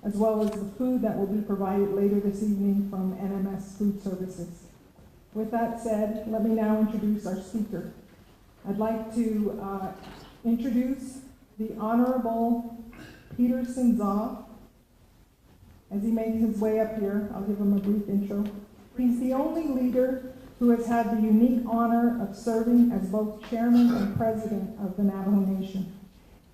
as well as the food that will be provided later this evening from NMS Food Services. With that said, let me now introduce our speaker. I'd like to introduce the Honorable Peter Tsaile. As he makes his way up here, I'll give him a brief intro. He's the only leader who has had the unique honor of serving as both chairman and president of the Navajo Nation.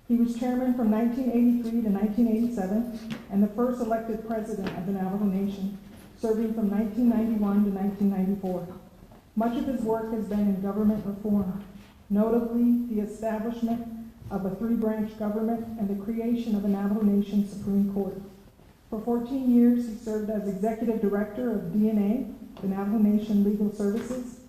He was chairman from 1983 to 1987 and the first elected president of the Navajo Nation, serving from 1991 to 1994. Much of his work has been in government reform, notably the establishment of a 3-branch government and the creation of a Navajo Nation Supreme Court. For 14 years, he served as executive director of Diné, the Navajo Nation Legal Services.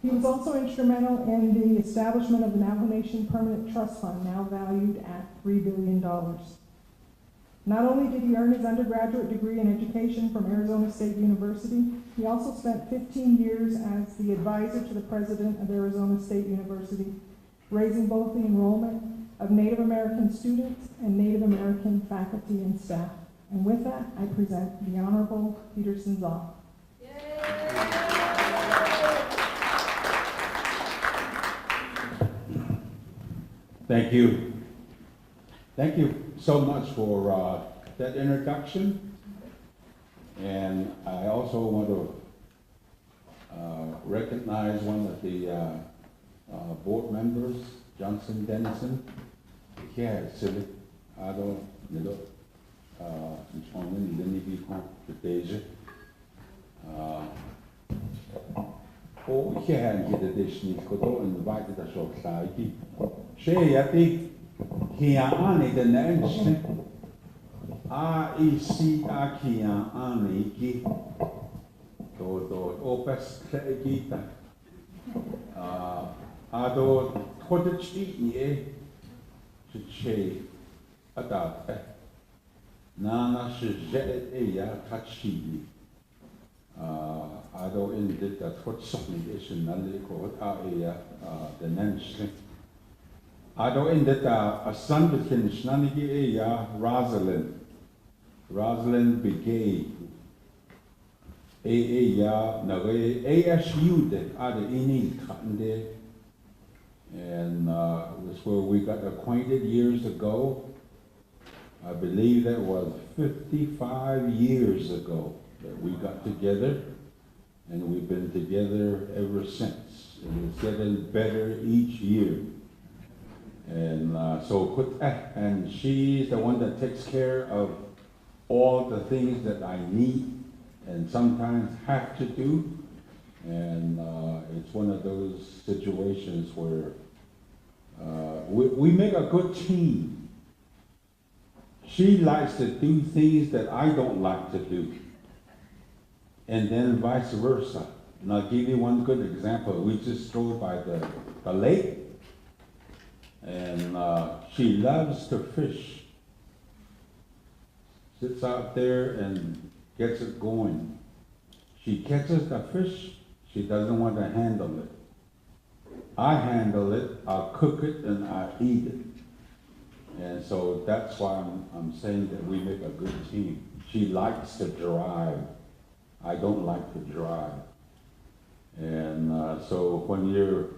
He was also instrumental in the establishment of the Navajo Nation Permanent Trust Fund, now valued at $3 billion. Not only did he earn his undergraduate degree in education from Arizona State University, he also spent 15 years as the advisor to the president of Arizona State University, raising both the enrollment of Native American students and Native American faculty and staff. And with that, I present the Honorable Peter Tsaile. Thank you. Thank you so much for that introduction. And I also want to recognize one of the board members, Johnson Dennison. Yeah, Tsaile. I don't know. Oh, yeah, and get addition is good and invited us all side. She, I think, here on it and then IEC Akia Aniki to Opus Gita. Ado Cottage ye to say about Nana should jet a ya touchy. Ado ended that what something is in the Nancy. Ado ended a son with him, Snanigi ya Rosalind. Rosalind Brigade. Ya Nage ASU that other any day. And that's where we got acquainted years ago. I believe that was 55 years ago that we got together, and we've been together ever since. And it's getting better each year. And and she's the one that takes care of all the things that I need and sometimes have to do. And it's one of those situations where we make a good team. She likes to do things that I don't like to do. And then vice versa. And I'll give you one good example. We just drove by the lake. And she loves to fish. Sits out there and gets it going. She catches the fish. She doesn't want to handle it. I handle it, I'll cook it, and I eat it. And so that's why I'm saying that we make a good team. She likes to drive. I don't like to drive. And so when you're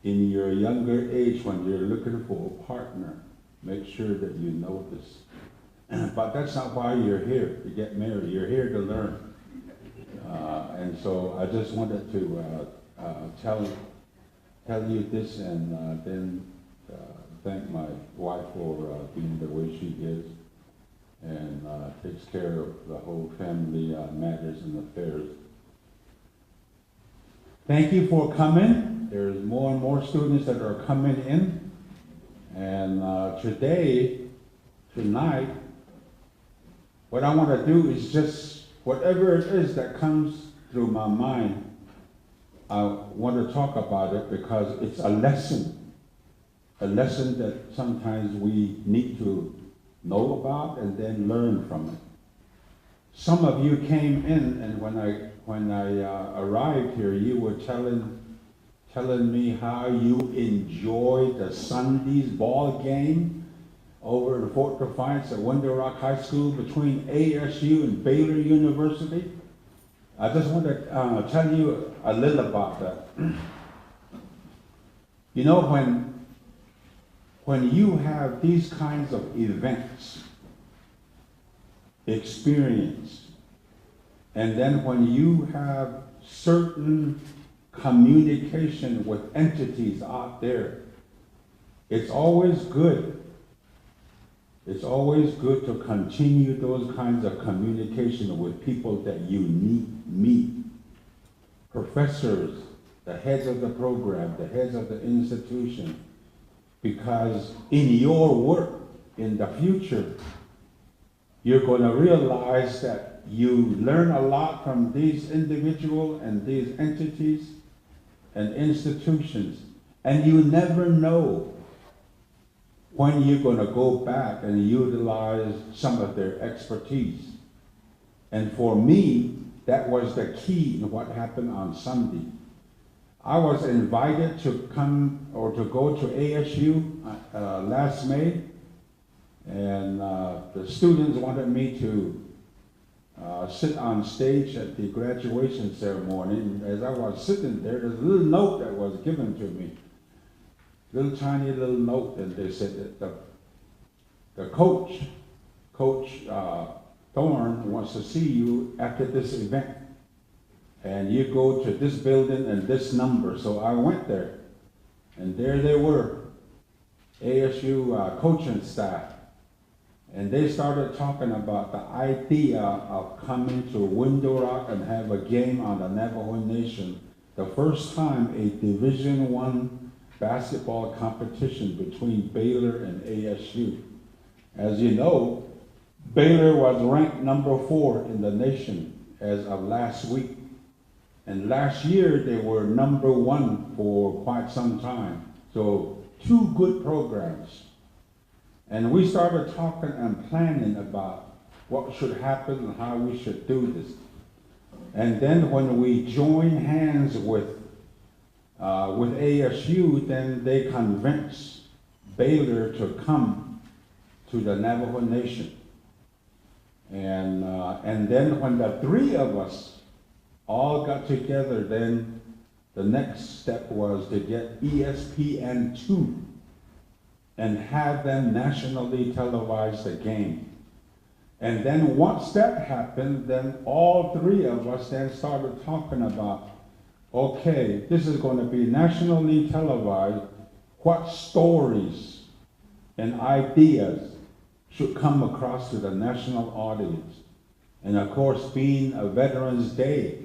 in your younger age, when you're looking for a partner, make sure that you know this. But that's not why you're here to get married. You're here to learn. And so I just wanted to tell you this, and then thank my wife for being the way she is, and takes care of the whole family matters and affairs. Thank you for coming. There's more and more students that are coming in, and tonight, what I want to do is just whatever it is that comes through my mind, I want to talk about it because it's a lesson that sometimes we need to know about and then learn from it. Some of you came in, and when I arrived here, you were telling me how you enjoyed the Sunday's ball game. over in Fort Defiance at Window Rock High School between ASU and Baylor University. I just want to tell you a little about that. You know, when you have these kinds of events, experience, and then when you have certain communication with entities out there, it's always good. It's always good to continue those kinds of communication with people that you meet. Professors, the heads of the program, the heads of the institution, because in your work in the future, you're going to realize that you learn a lot from these individuals and these entities and institutions, and you never know when you're going to go back and utilize some of their expertise. And for me, that was the key in what happened on Sunday. I was invited to come or to go to ASU last May, and the students wanted me to sit on stage at the graduation ceremony. And as I was sitting there, there's a little note that was given to me, little tiny little note, and they said that the coach Thorne wants to see you after this event, and you go to this building and this number. So I went there, and there they were, ASU coaching staff. And they started talking about the idea of coming to Window Rock and have a game on the Navajo Nation. The first time a Division I basketball competition between Baylor and ASU. As you know, Baylor was ranked number 4 in the nation as of last week. And last year they were number 1 for quite some time. So 2 good programs. And we started talking and planning about what should happen and how we should do this. And then when we joined hands with ASU, then they convinced Baylor to come to the Navajo Nation. And then when the 3 of us all got together, then the next step was to get ESPN2 and have them nationally televise the game. And then once that happened, then all 3 of us then started talking about, okay, this is going to be nationally televised. What stories and ideas should come across to the national audience? And of course, being a Veterans Day,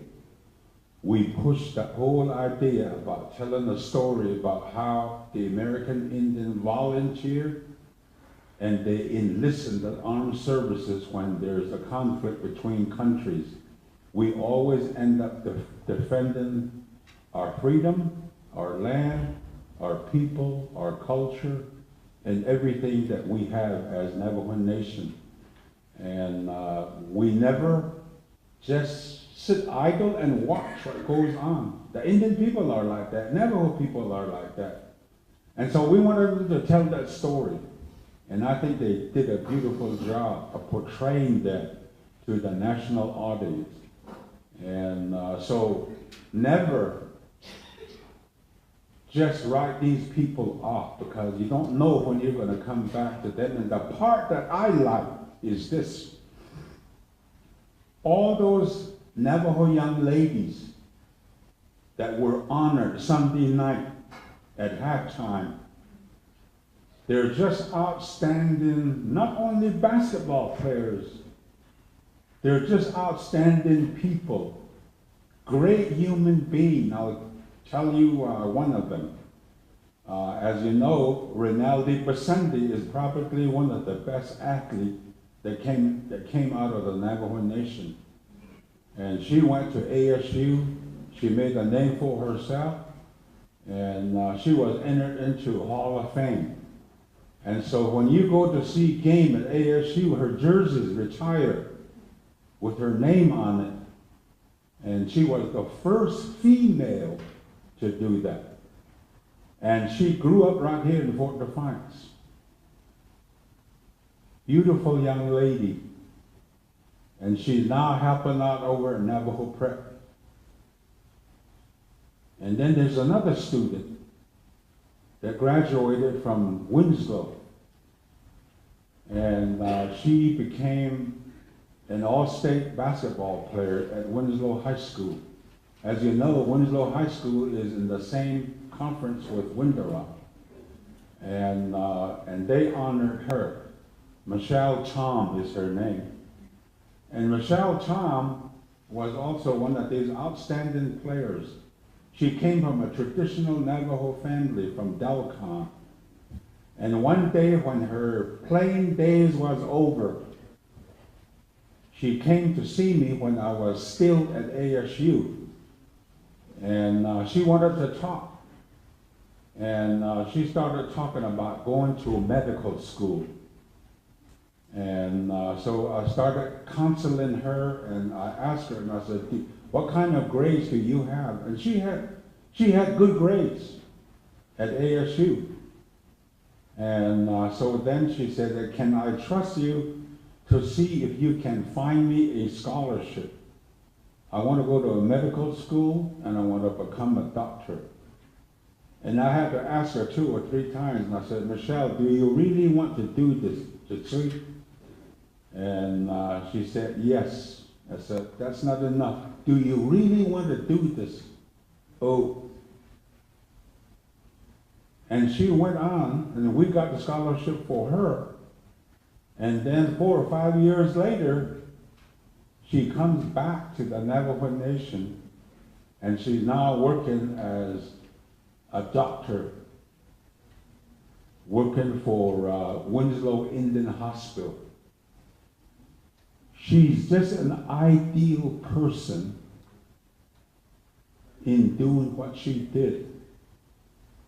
we pushed that whole idea about telling a story about how the American Indian volunteered and they enlist in the armed services when there's a conflict between countries. We always end up defending our freedom, our land, our people, our culture, and everything that we have as Navajo Nation. And we never just sit idle and watch what goes on. The Indian people are like that. Navajo people are like that. And so we wanted to tell that story. And I think they did a beautiful job of portraying that to the national audience. And so never just write these people off, because you don't know when you're going to come back to them. And the part that I like is this. All those Navajo young ladies that were honored Sunday night at halftime, they're just outstanding, not only basketball players, they're just outstanding people, great human beings. I'll tell you one of them. As you know, Rinaldi Basendi is probably one of the best athletes that came out of the Navajo Nation. And she went to ASU. She made a name for herself, and she was entered into Hall of Fame. And so when you go to see game at ASU, her jersey is retired with her name on it. And she was the first female to do that. And she grew up right here in Fort Defiance. beautiful young lady. And she's now helping out over at Navajo Prep. And then there's another student that graduated from Winslow. And she became an all-state basketball player at Winslow High School. As you know, Winslow High School is in the same conference with Window. And they honored her. Michelle Chom is her name. And Michelle Chom was also one of these outstanding players. She came from a traditional Navajo family from Delcon. And one day when her playing days was over, she came to see me when I was still at ASU. And she wanted to talk. And she started talking about going to medical school. And so I started counseling her, and I asked her, and I said, what kind of grades do you have? And she had good grades at ASU. And so then she said, can I trust you to see if you can find me a scholarship? I want to go to a medical school, and I want to become a doctor. And I had to ask her 2 or 3 times, and I said, Michelle, do you really want to do this? And she said, yes. I said, that's not enough. Do you really want to do this? Oh. And she went on, and we got the scholarship for her. And then 4 or 5 years later, she comes back to the Navajo Nation, and she's now working as a doctor, working for Winslow Indian Hospital. She's just an ideal person in doing what she did.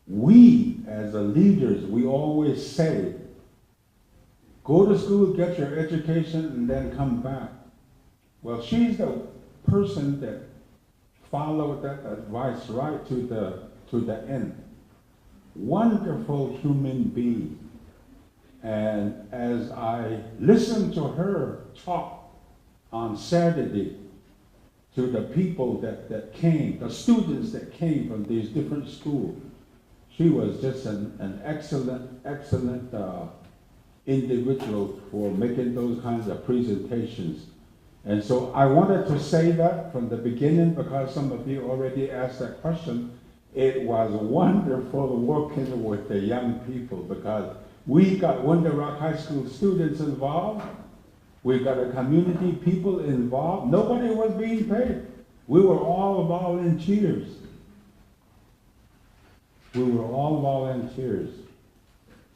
We, as the leaders, we always say, go to school, get your education, and then come back. Well, she's the person that followed that advice right to the end. Wonderful human being. And as I listened to her talk on Saturday to the people that came, the students that came from these different schools, she was just an excellent individual for making those kinds of presentations. And so I wanted to say that from the beginning because some of you already asked that question. It was wonderful working with the young people because we got Window Rock High School students involved. We got a community people involved. Nobody was being paid. We were all volunteers. We were all volunteers.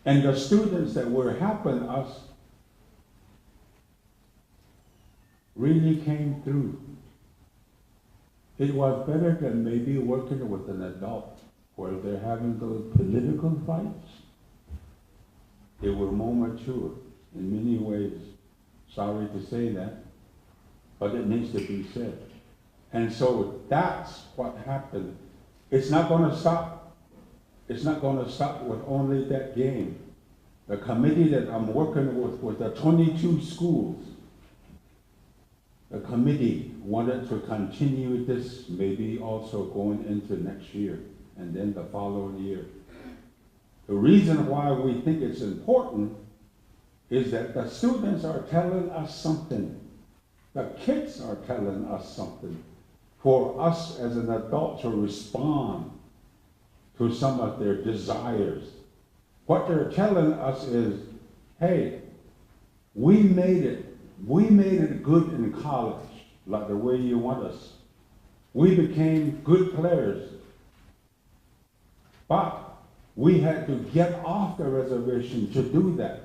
And the students that were helping us really came through. It was better than maybe working with an adult where they're having those political fights. They were more mature in many ways. Sorry to say that, but it needs to be said. And so that's what happened. It's not going to stop. It's not going to stop with only that game. The committee that I'm working with the 22 schools, the committee wanted to continue this maybe also going into next year and then the following year. The reason why we think it's important is that the students are telling us something. The kids are telling us something for us as an adult to respond to some of their desires. What they're telling us is, hey, we made it good in college, like the way you want us. We became good players. But we had to get off the reservation to do that.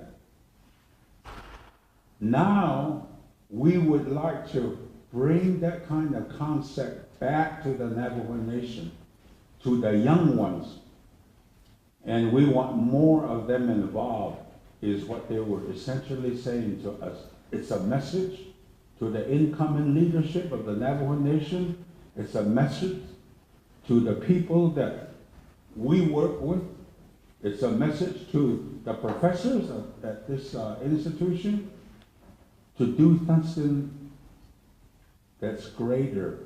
Now, we would like to bring that kind of concept back to the Navajo Nation, to the young ones. And we want more of them involved, is what they were essentially saying to us. It's a message to the incoming leadership of the Navajo Nation. It's a message to the people that we work with. It's a message to the professors at this institution to do something that's greater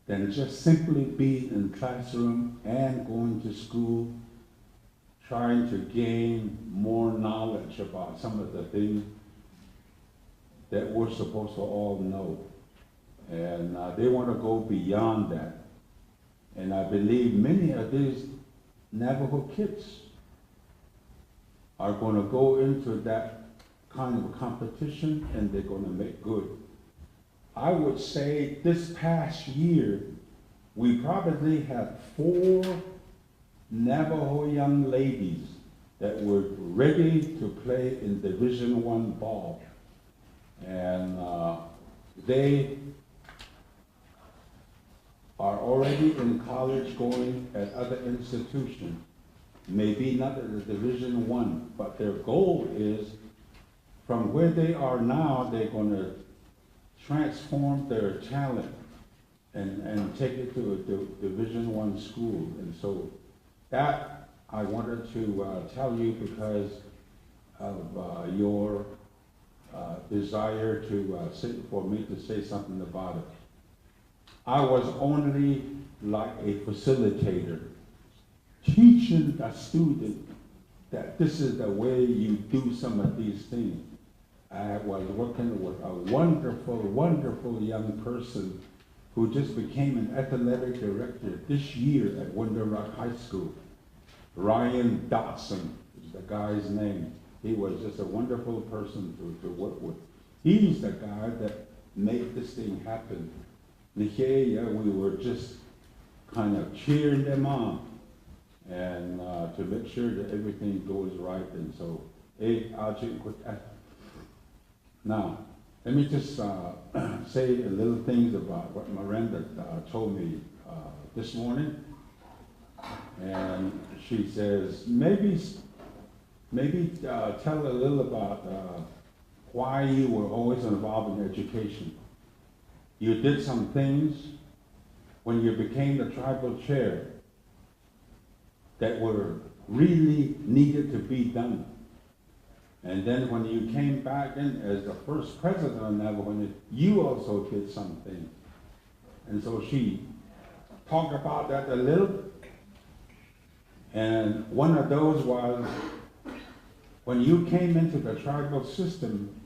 than just simply being in classroom and going to school, trying to gain more knowledge about some of the things that we're supposed to all know. And they want to go beyond that. And I believe many of these Navajo kids are going to go into that kind of competition and they're going to make good. I would say this past year, we probably had 4 Navajo young ladies that were ready to play in Division I ball. And they are already in college going at other institutions. Maybe not at the Division I, but their goal is from where they are now, they're going to transform their talent and take it to a Division I school. And so that I wanted to tell you because of your desire for me to say something about it. I was only like a facilitator, teaching a student that this is the way you do some of these things. I was working with a wonderful, wonderful young person who just became an athletic director this year at Winter Rock High School. Ryan Dotson is the guy's name. He was just a wonderful person to work with. He's the guy that made this thing happen. Nikkei, we were just kind of cheering them on and to make sure that everything goes right. And so, now, let me just say a little things about what Miranda told me this morning. And she says, maybe tell a little about why you were always involved in education. You did some things when you became the tribal chair that were really needed to be done. And then when you came back in as the first president of Navajo, you also did something. And so she talked about that a little. And one of those was when you came into the tribal system,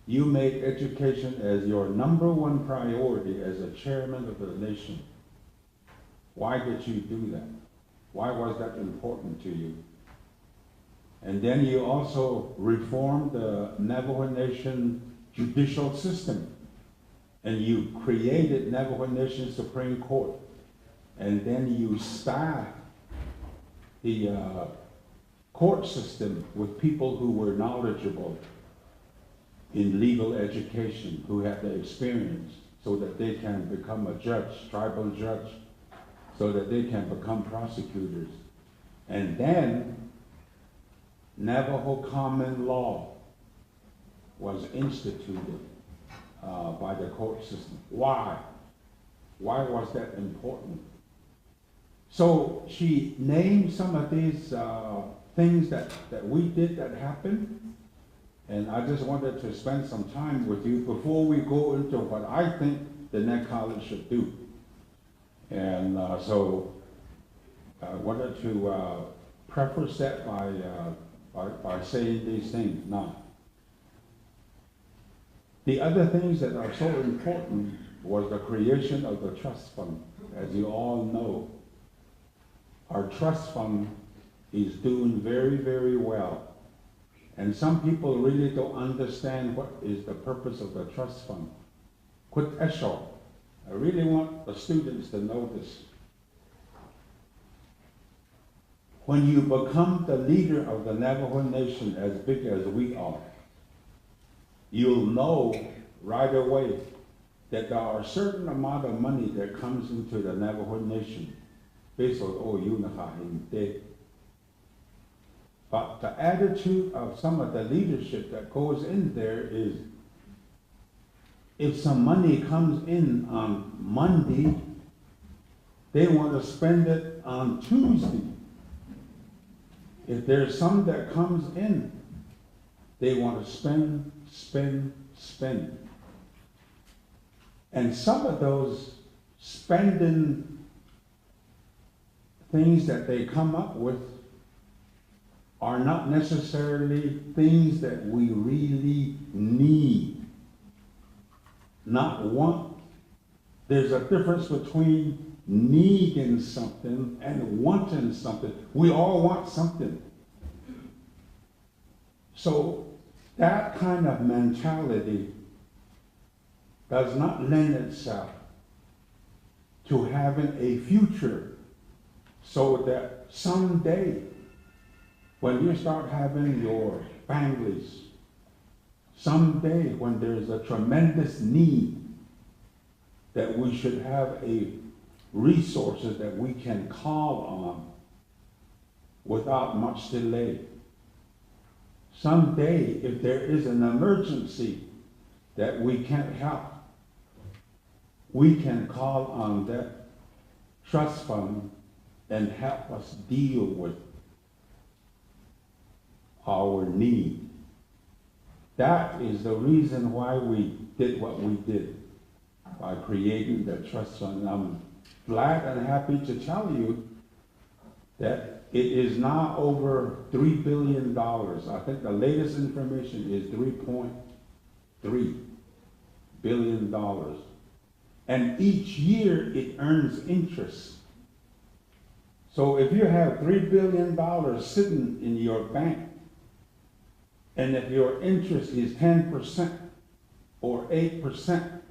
you made education as your #1 priority as a chairman of the nation. Why did you do that? Why was that important to you? And then you also reformed the Navajo Nation judicial system. And you created Navajo Nation Supreme Court. And then you staffed the court system with people who were knowledgeable in legal education, who had the experience, so that they can become a judge, tribal judge, so that they can become prosecutors. And then Navajo common law was instituted by the court system. Why? Why was that important? So she named some of these things that we did that happened. And I just wanted to spend some time with you before we go into what I think the next college should do. And so I wanted to preface that by saying these things. Now, the other things that are so important was the creation of the trust fund. As you all know, our trust fund is doing very, very well. And some people really don't understand what is the purpose of the trust fund. Quit esho. I really want the students to know this. When you become the leader of the Navajo Nation as big as we are, you'll know right away that there are a certain amount of money that comes into the Navajo Nation based on But the attitude of some of the leadership that goes in there is, if some money comes in on Monday, they want to spend it on Tuesday. if there's some that comes in, they want to spend, spend, spend. And some of those spending things that they come up with are not necessarily things that we really need, not want. There's a difference between needing something and wanting something. We all want something. So that kind of mentality does not lend itself to having a future, so that someday when you start having your families, someday when there's a tremendous need, that we should have a resources that we can call on without much delay. Someday, if there is an emergency that we can't help, we can call on that trust fund and help us deal with our need. That is the reason why we did what we did by creating the trust fund. I'm glad and happy to tell you that it is now over $3 billion. I think the latest information is $3.3 billion. And each year it earns interest. So if you have $3 billion sitting in your bank, and if your interest is 10% or 8%,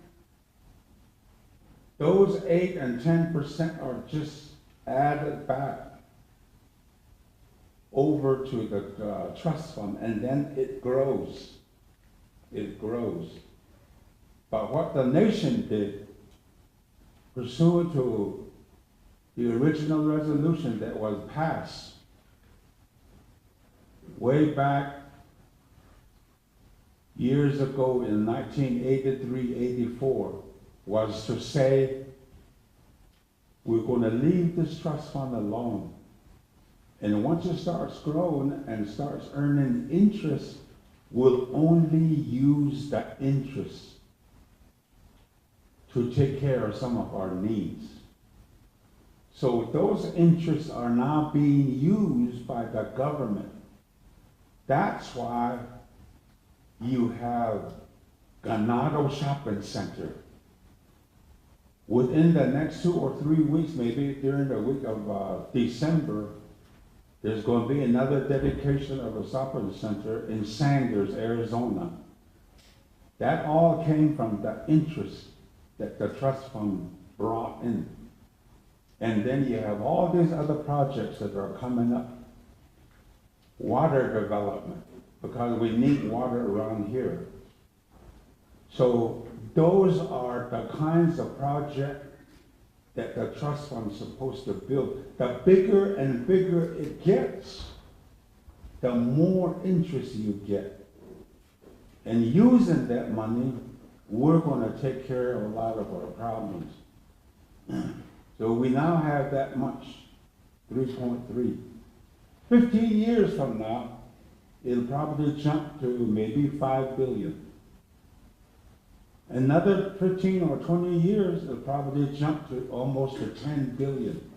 those 8 and 10% are just added back over to the trust fund, and then it grows. It grows. But what the nation did, pursuant to the original resolution that was passed way back years ago in 1983-84, was to say, we're going to leave this trust fund alone. And once it starts growing and starts earning interest, we'll only use the interest to take care of some of our needs. So those interests are now being used by the government. That's why you have Ganado Shopping Center. Within the next 2 or 3 weeks, maybe during the week of December, there's going to be another dedication of a shopping center in Sanders, Arizona. That all came from the interest that the trust fund brought in. And then you have all these other projects that are coming up. Water development, because we need water around here. So those are the kinds of projects that the trust fund is supposed to build. The bigger and bigger it gets, the more interest you get. And using that money, we're going to take care of a lot of our problems. So we now have that much, 3.3. 15 years from now, it'll probably jump to maybe 5 billion. Another 15 or 20 years, it'll probably jump to almost to 10 billion.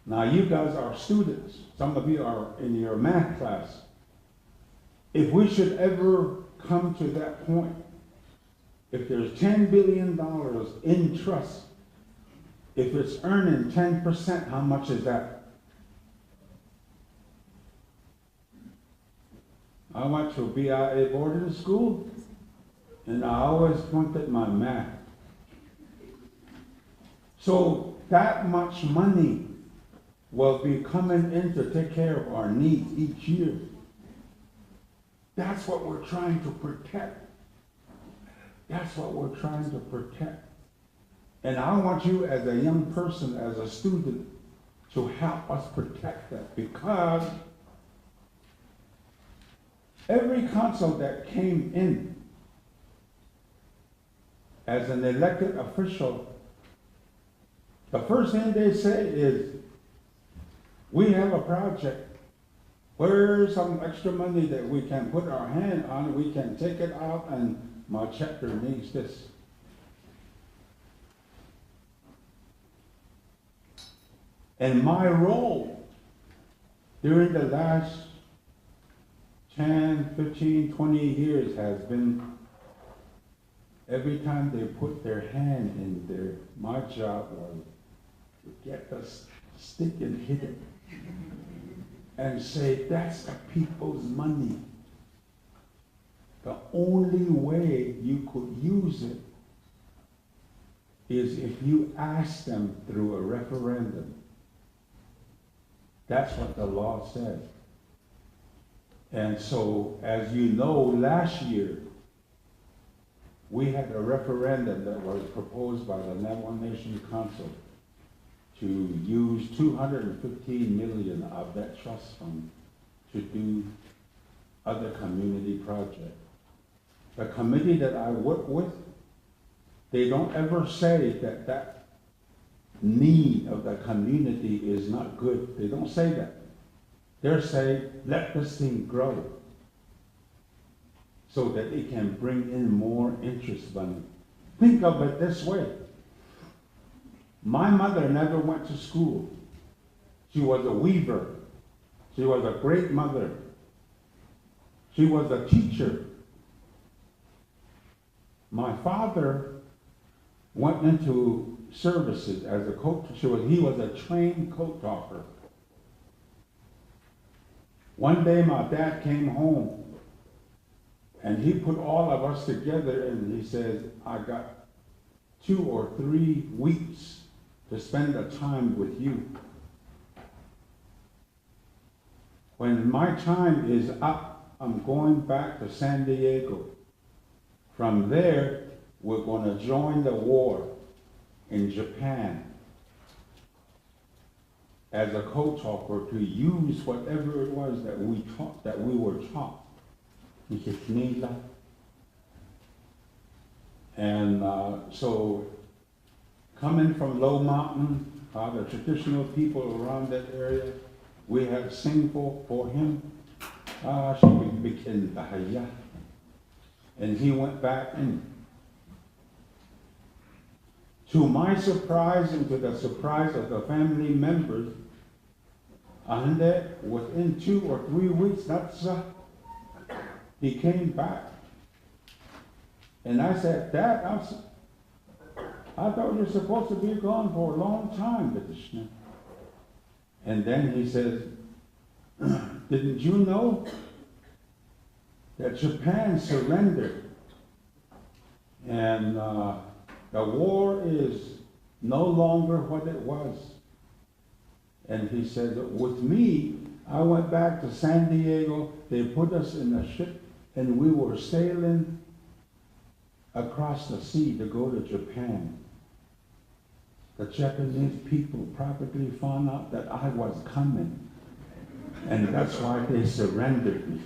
Now you guys are students. Some of you are in your math class. If we should ever come to that point, if there's $10 billion in trust, if it's earning 10%, how much is that? I went to BIA boarding school, and I always wanted my math. So that much money will be coming in to take care of our needs each year. That's what we're trying to protect. That's what we're trying to protect. And I want you as a young person, as a student, to help us protect that, because every council that came in as an elected official, the first thing they say is, we have a project Where's some extra money that we can put our hand on? We can take it out, and my chapter needs this. And my role during the last 10, 15, 20 years has been every time they put their hand in there, my job was to get the stick and hit it and say, that's the people's money. The only way you could use it is if you ask them through a referendum. That's what the law says. And so, as you know, last year, we had a referendum that was proposed by the Navajo Nation Council to use $215 million of that trust fund to do other community projects. The committee that I work with, they don't ever say that that need of the community is not good. They don't say that. They're saying, let this thing grow so that it can bring in more interest money. Think of it this way. My mother never went to school. She was a weaver. She was a great mother. She was a teacher. My father went into services as a coat. He was a trained coat talker. One day my dad came home and he put all of us together and he said, I got 2 or 3 weeks to spend the time with you. When my time is up, I'm going back to San Diego. From there, we're going to join the war in Japan as a co-talker to use whatever it was that we were taught. And so coming from Low Mountain, the traditional people around that area, we had sing for him. And he went back in. To my surprise and to the surprise of the family members, and within 2 or 3 weeks, he came back. And I said, Dad, I thought you were supposed to be gone for a long time. And then he says, didn't you know that Japan surrendered? And the war is no longer what it was. And he said, with me, I went back to San Diego. They put us in a ship and we were sailing across the sea to go to Japan. The Japanese people probably found out that I was coming. And that's why they surrendered me.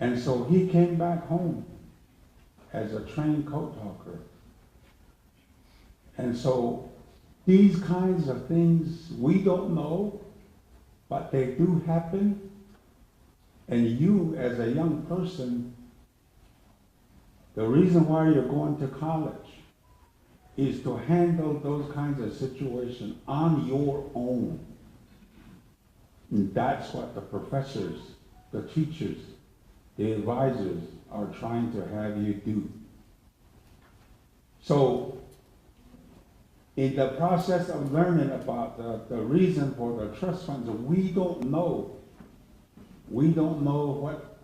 And so he came back home as a trained coat talker. And so these kinds of things we don't know, but they do happen. And you as a young person, the reason why you're going to college is to handle those kinds of situations on your own. And that's what the professors, the teachers, the advisors are trying to have you do. So, in the process of learning about the reason for the trust funds, we don't know what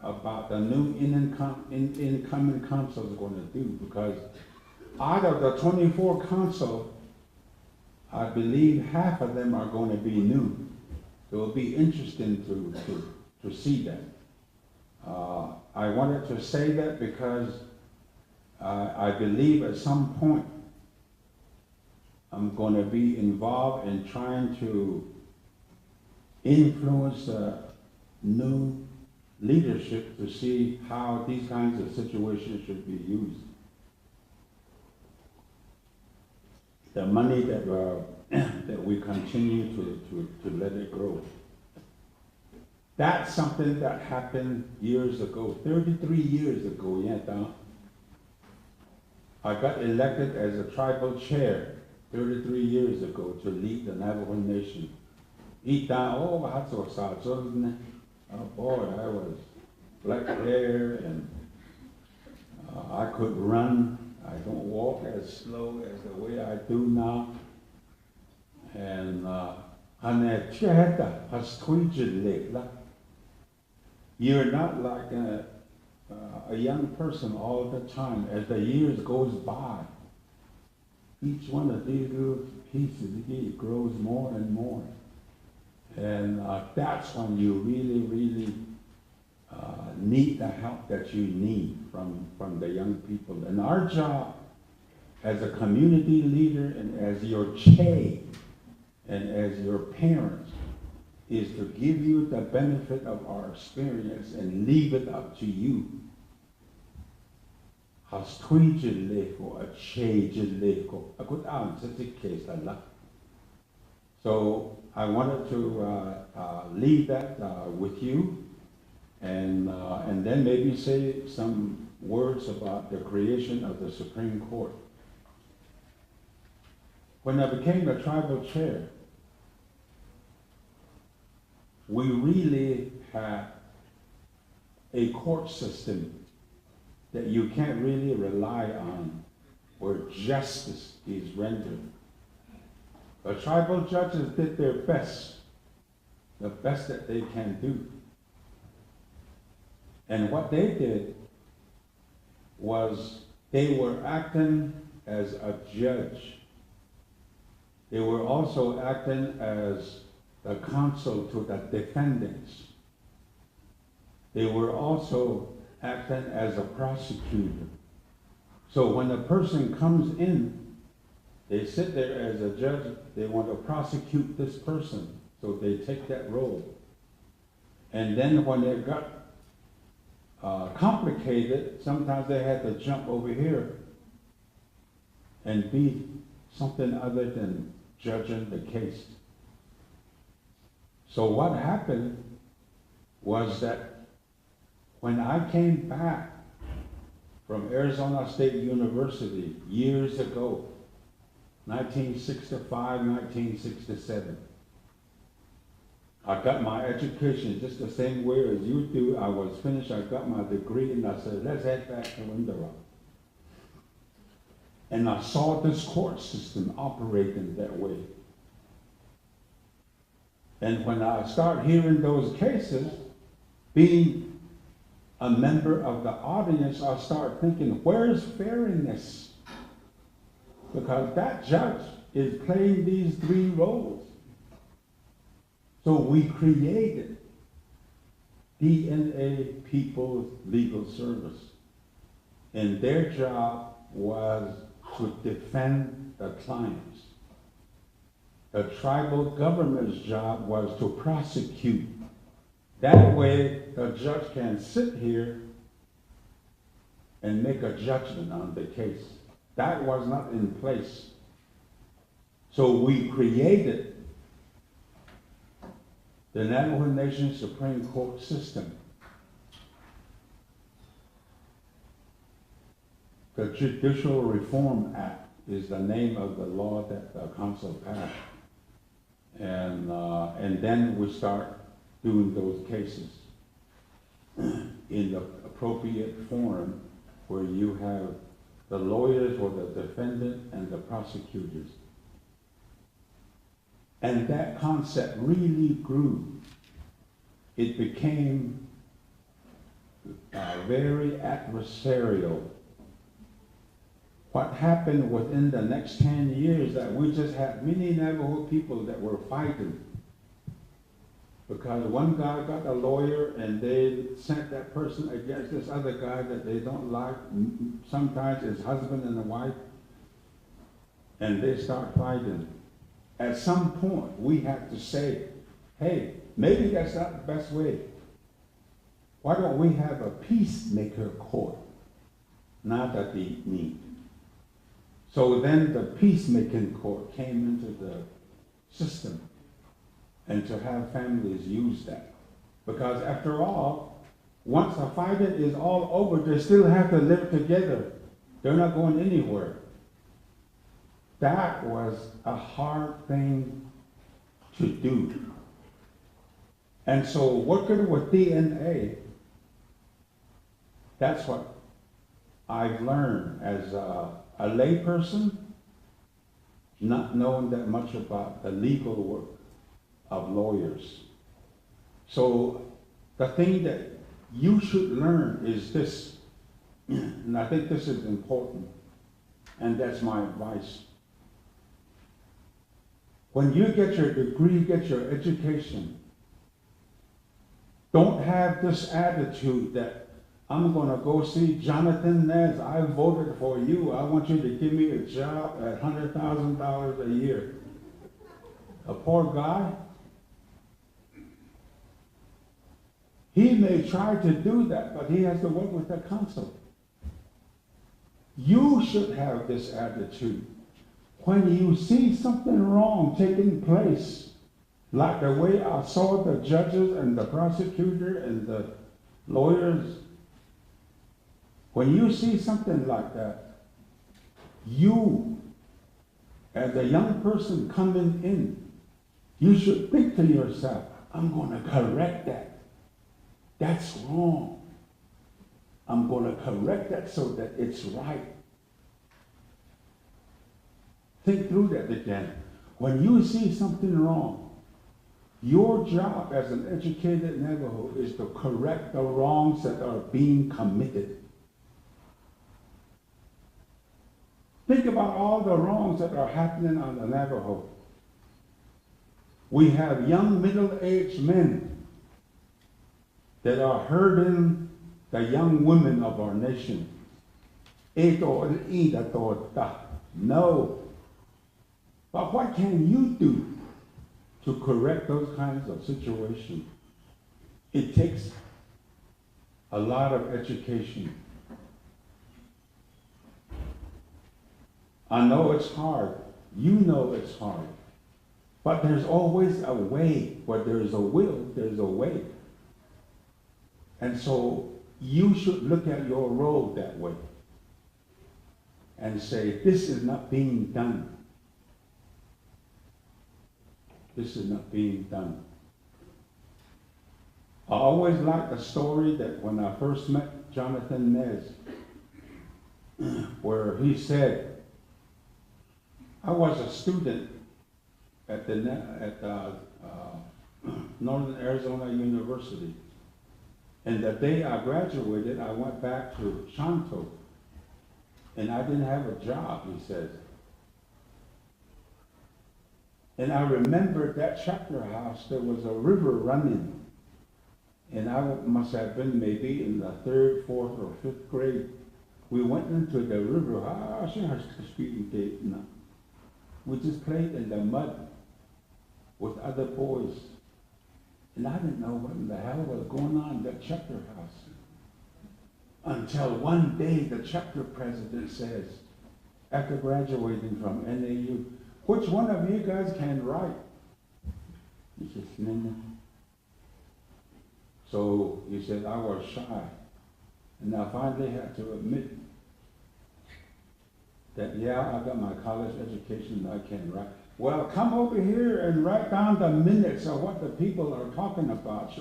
about the new incoming council is going to do, because out of the 24 council, I believe half of them are going to be new. It will be interesting to see that. I wanted to say that because I believe at some point I'm going to be involved in trying to influence the new leadership to see how these kinds of situations should be used. The money that that we continue to let it grow. That's something that happened years ago, 33 years ago, yeah. I got elected as a tribal chair 33 years ago to lead the Navajo Nation. Oh boy, I was black hair and I could run. I don't walk as slow as the way I do now. And you're not like a young person all the time. As the years goes by, each one of these little pieces it grows more and more. And that's when you really, really need the help that you need from the young people. And our job as a community leader and as your Che and as your parents is to give you the benefit of our experience and leave it up to you. So I wanted to leave that with you, and then maybe say some words about the creation of the Supreme Court. When I became the tribal chair, we really had a court system that you can't really rely on where justice is rendered. The tribal judges did their best, the best that they can do. And what they did was they were acting as a judge. They were also acting as the counsel to the defendants. They were also acting as a prosecutor. So when a person comes in, they sit there as a judge, they want to prosecute this person, so they take that role. And then when it got complicated, sometimes they had to jump over here and be something other than judging the case. So what happened was that when I came back from Arizona State University years ago, 1965, 1967, I got my education just the same way as you do. I was finished, I got my degree, and I said, let's head back to Window Rock. And I saw this court system operating that way. And when I start hearing those cases, being a member of the audience, I start thinking, where's fairness? Because that judge is playing these three roles. So we created DNA People's Legal Service. And their job was to defend the clients. The tribal government's job was to prosecute. That way, the judge can sit here and make a judgment on the case. That was not in place. So we created the Navajo Nation Supreme Court system. The Judicial Reform Act is the name of the law that the council passed. And then we start doing those cases in the appropriate forum where you have the lawyers or the defendant and the prosecutors. And that concept really grew. It became very adversarial. What happened within the next 10 years that we just had many Navajo people that were fighting because one guy got a lawyer and they sent that person against this other guy that they don't like, sometimes it's husband and a wife, and they start fighting. At some point, we have to say, hey, maybe that's not the best way. Why don't we have a peacemaker court, not a need? So then the peacemaking court came into the system, and to have families use that. Because after all, once a fight is all over, they still have to live together. They're not going anywhere. That was a hard thing to do. And so working with DNA, that's what I've learned as a layperson, not knowing that much about the legal work of lawyers. So the thing that you should learn is this, and I think this is important, and that's my advice. When you get your degree, get your education, don't have this attitude that I'm going to go see Jonathan Nez. I voted for you. I want you to give me a job at $100,000 a year. A poor guy. He may try to do that, but he has to work with the council. You should have this attitude. When you see something wrong taking place, like the way I saw the judges and the prosecutor and the lawyers, when you see something like that, you, as a young person coming in, you should think to yourself, I'm going to correct that. That's wrong. I'm going to correct that so that it's right. Think through that again. When you see something wrong, your job as an educated Navajo is to correct the wrongs that are being committed. Think about all the wrongs that are happening on the Navajo. We have young middle-aged men that are hurting the young women of our nation. No. But what can you do to correct those kinds of situations? It takes a lot of education. I know it's hard. You know it's hard. But there's always a way. Where there's a will, there's a way. And so you should look at your role that way and say, this is not being done. This is not being done. I always liked the story that when I first met Jonathan Nez, where he said, I was a student at Northern Arizona University. And the day I graduated, I went back to Shanto. And I didn't have a job, he says. And I remembered that chapter house, there was a river running. And I must have been maybe in the 3rd, 4th, or 5th grade. We went into the river. We just played in the mud with other boys. And I didn't know what in the hell was going on in that chapter house. Until one day the chapter president says, after graduating from NAU, which one of you guys can write? He says, Nina. So he said, I was shy. And I finally had to admit that, yeah, I got my college education and I can write. Well, come over here and write down the minutes of what the people are talking about,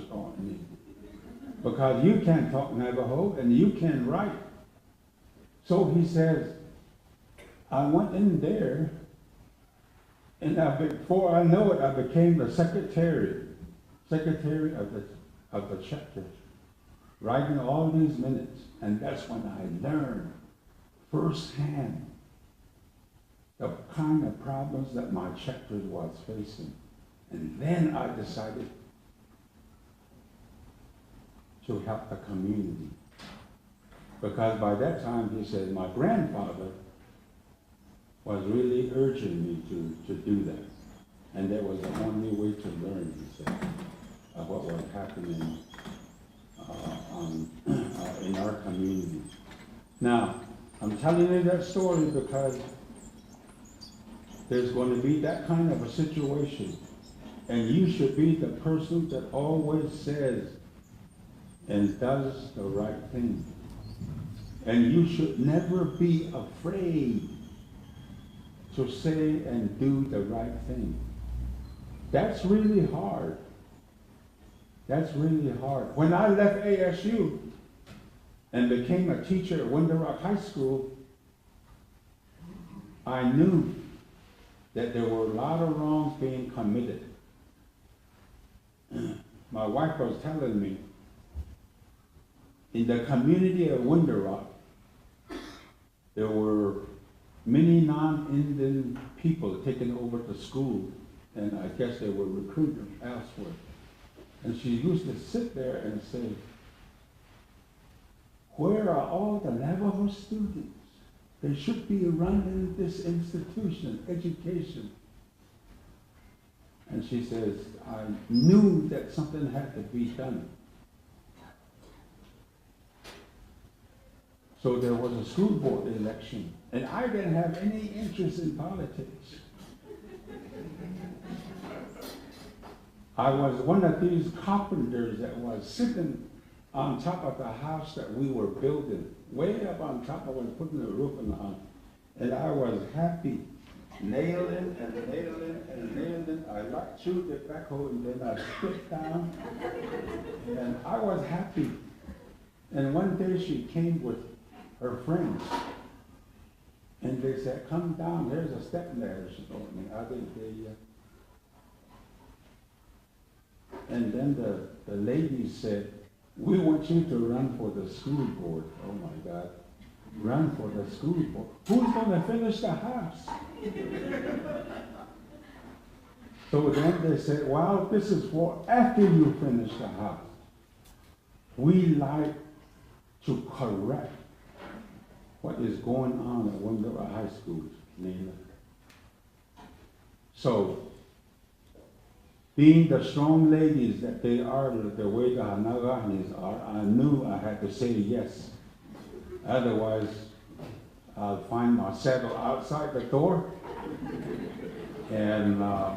because you can't talk Navajo and you can write. So he says, I went in there, and before I know it, I became the secretary of the chapter, writing all these minutes. And that's when I learned firsthand the kind of problems that my chapter was facing. And then I decided to help the community. Because by that time, he said, my grandfather was really urging me to do that. And that was the only way to learn, he said, of what was happening in our community. Now, I'm telling you that story because there's going to be that kind of a situation And you should be the person that always says and does the right thing. And you should never be afraid to say and do the right thing. That's really hard. That's really hard. When I left ASU and became a teacher at Window Rock High School, I knew that there were a lot of wrongs being committed. My wife was telling me, in the community of Window Rock, there were many non-Indian people taking over the school, and I guess they were recruited elsewhere. And she used to sit there and say, where are all the Navajo students? They should be running this institution, education. And she says, I knew that something had to be done. So there was a school board election, and I didn't have any interest in politics. I was one of these carpenters that was sitting on top of the house that we were building. Way up on top, I was putting the roof on, and I was happy. Nailing and nailing and nailing. I like chewed the backhoe and then I spit down. And I was happy. And one day she came with her friends. And they said, come down, there's a step ladder, she told me. I didn't hear you. And then the lady said, we want you to run for the school board. Oh my God. Run for the school board. Who's going to finish the house? So then they said, well, this is for after you finish the house. We like to correct what is going on at one of our high schools, Nina. So, being the strong ladies that they are, the way the Hanaganis are, I knew I had to say yes. Otherwise, I'll find my saddle outside the door. And I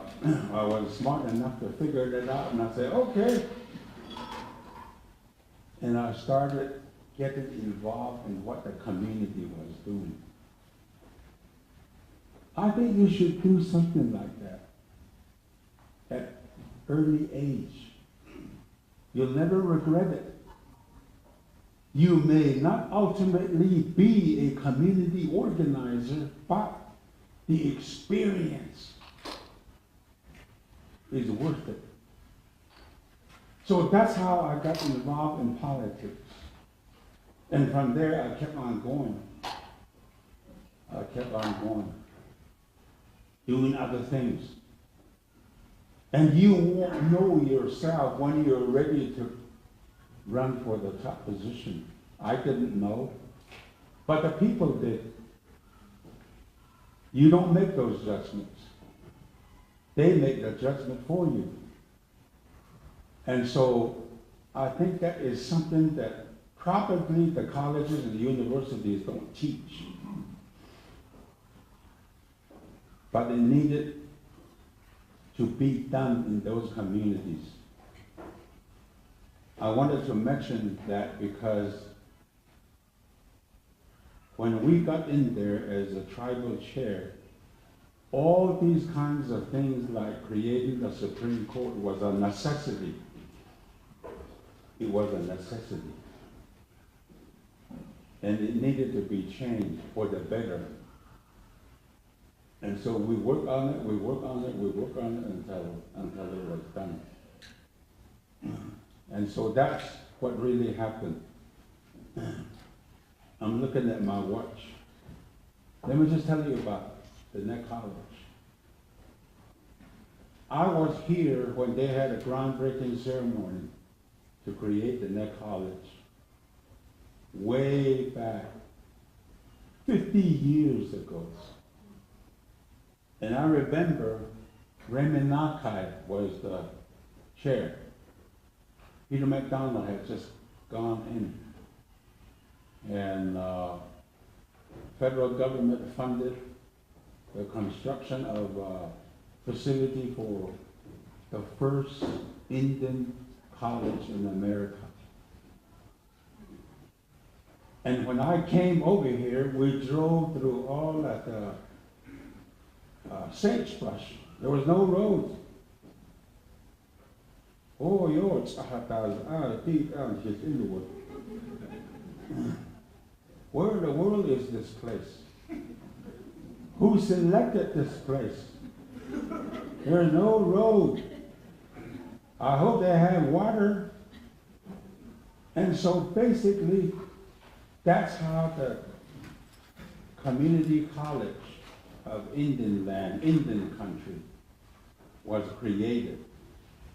was smart enough to figure that out, and I said, okay. And I started getting involved in what the community was doing. I think you should do something like that at early age. You'll never regret it. You may not ultimately be a community organizer, but the experience is worth it. So that's how I got involved in politics. And from there, I kept on going. I kept on going, doing other things. And you won't know yourself when you're ready to run for the top position. I didn't know, but the people did. You don't make those judgments. They make the judgment for you. And so I think that is something that probably the colleges and the universities don't teach. But it needed to be done in those communities. I wanted to mention that because when we got in there as a tribal chair, all these kinds of things like creating the Supreme Court was a necessity. It was a necessity. And it needed to be changed for the better. And so we worked on it, we worked on it, we worked on it until it was done. And so that's what really happened. I'm looking at my watch. Let me just tell you about the Diné College. I was here when they had a groundbreaking ceremony to create the Diné College way back 50 years ago. And I remember Raymond Nakai was the chair. Peter McDonald had just gone in. And federal government funded the construction of a facility for the first Indian college in America. And when I came over here, we drove through all that sagebrush. There was no roads. Oh, where in the world is this place? Who selected this place? There's no road. I hope they have water. And so basically, that's how the community college of Indian land, Indian country, was created.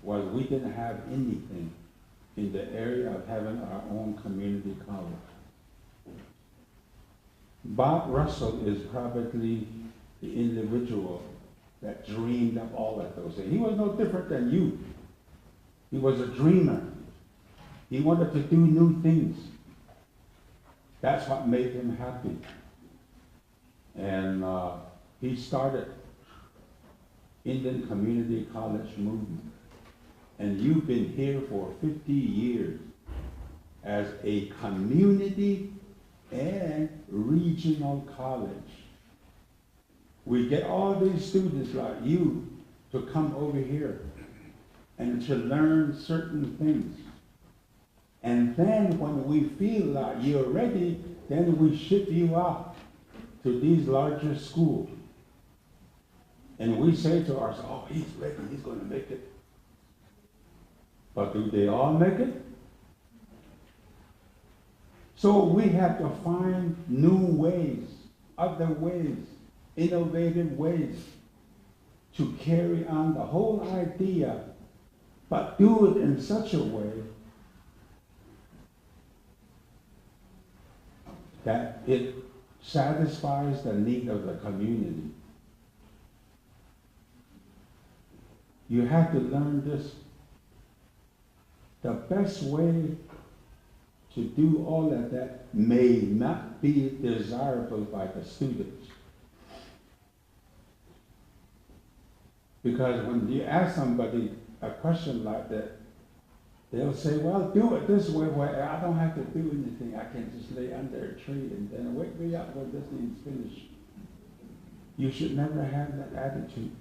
Was we didn't have anything in the area of having our own community college. Bob Russell is probably the individual that dreamed up all of those things. He was no different than you. He was a dreamer. He wanted to do new things. That's what made him happy. And he started Indian Community College movement. And you've been here for 50 years as a community and regional college. We get all these students like you to come over here and to learn certain things. And then when we feel like you're ready, then we ship you out to these larger schools. And we say to ourselves, oh, he's ready, he's going to make it. But do they all make it? So we have to find new ways, other ways, innovative ways to carry on the whole idea, but do it in such a way that it satisfies the need of the community. You have to learn this. The best way to do all of that may not be desirable by the students. Because when you ask somebody a question like that, they'll say, well, do it this way where I don't have to do anything. I can just lay under a tree and then wake me up when this thing's finished. You should never have that attitude.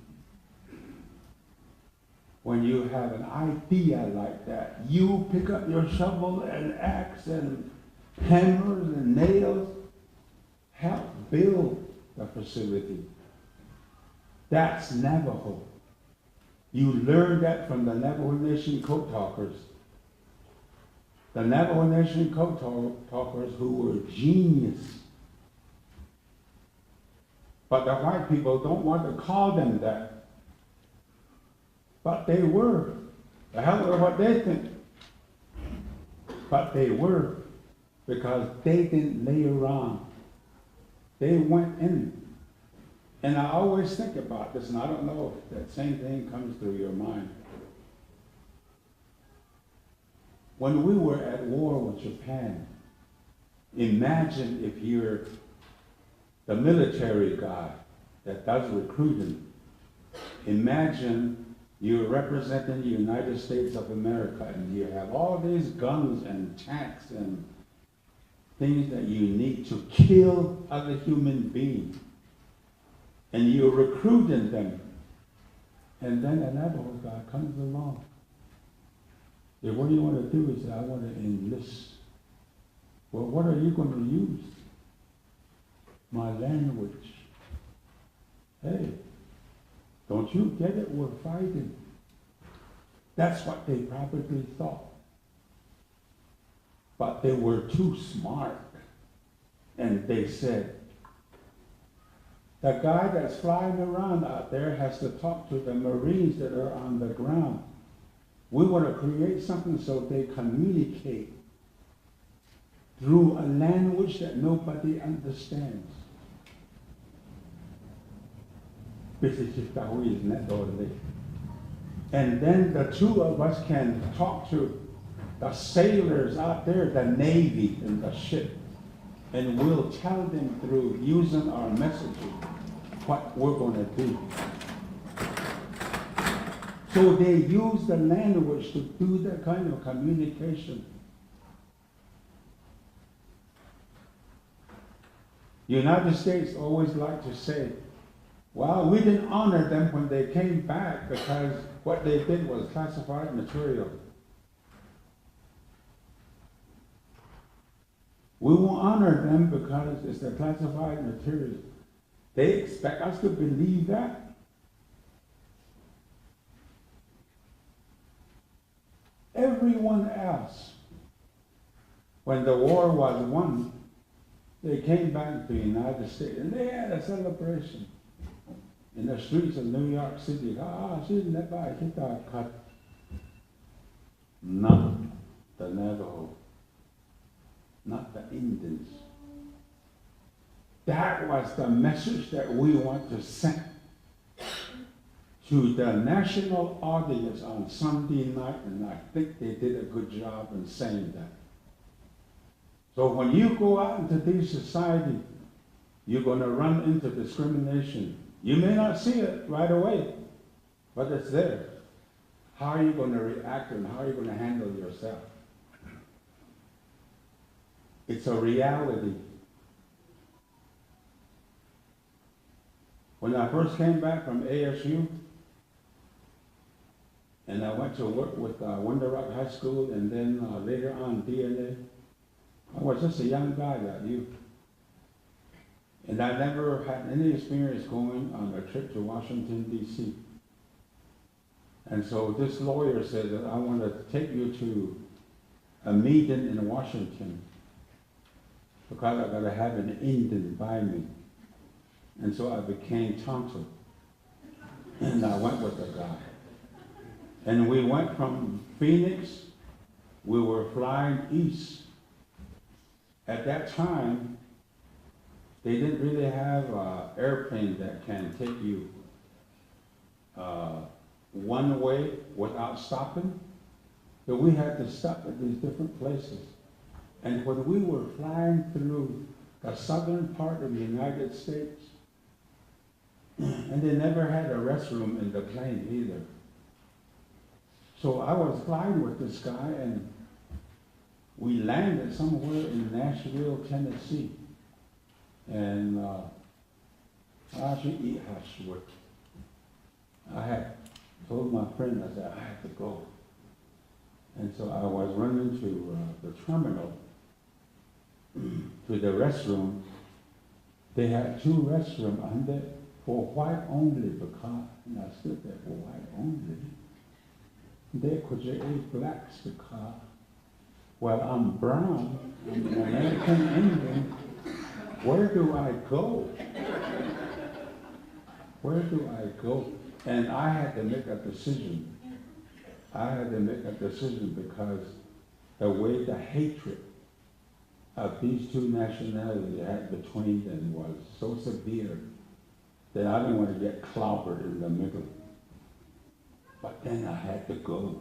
When you have an idea like that, you pick up your shovel and axe and hammers and nails, help build the facility. That's Navajo. You learn that from the Navajo Nation code talkers. The Navajo Nation code talkers who were genius. But the white people don't want to call them that. But they were. The hell of what they think. But they were, because they didn't lay around. They went in. And I always think about this, and I don't know if that same thing comes through your mind. When we were at war with Japan, imagine if you're the military guy that does recruiting. Imagine you're representing the United States of America, and you have all these guns and tanks and things that you need to kill other human beings. And you're recruiting them. And then a Navajo guy comes along. He says, what do you want to do? He said, I want to enlist. Well, what are you going to use? My language. Hey, don't you get it? We're fighting. That's what they probably thought. But they were too smart. And they said, the guy that's flying around out there has to talk to the Marines that are on the ground. We want to create something so they communicate through a language that nobody understands. And then the two of us can talk to the sailors out there, the Navy and the ship, and we'll tell them through using our messaging what we're going to do. So they use the language to do that kind of communication. United States always like to say, well, we didn't honor them when they came back because what they did was classified material. We won't honor them because it's the classified material. They expect us to believe that. Everyone else, when the war was won, they came back to the United States and they had a celebration in the streets of New York City. Not the Navajo, not the Indians. That was the message that we want to send to the national audience on Sunday night, and I think they did a good job in saying that. So when you go out into this society, you're going to run into discrimination. You may not see it right away, but it's there. How are you going to react and how are you going to handle yourself? It's a reality. When I first came back from ASU, and I went to work with Winter Rock High School, and then later on Diné, I was just a young guy like you. And I never had any experience going on a trip to Washington, D.C. And so this lawyer said that I want to take you to a meeting in Washington because I got to have an Indian by me. And so I became Tonto. And I went with the guy. And we went from Phoenix, we were flying east. At that time, they didn't really have an airplane that can take you one way without stopping. So we had to stop at these different places. And when we were flying through the southern part of the United States, and they never had a restroom in the plane either. So I was flying with this guy, and we landed somewhere in Nashville, Tennessee. And I had told my friend, I said, I have to go. And so I was running to the terminal, to the restroom. They had two restrooms, and they for white only, because, and I stood there for white only. They could eat blacks because, well, I'm brown, I'm an American Indian. Where do I go? Where do I go? And I had to make a decision. I had to make a decision because the way the hatred of these two nationalities had between them was so severe that I didn't want to get clobbered in the middle. But then I had to go.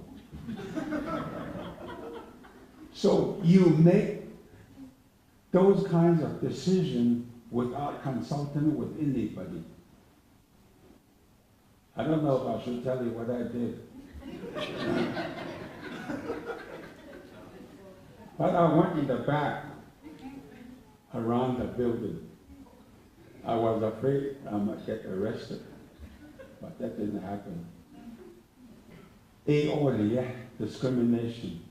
So you make those kinds of decisions without consulting with anybody. I don't know if I should tell you what I did. But I went in the back around the building. I was afraid I might get arrested, but that didn't happen. Discrimination.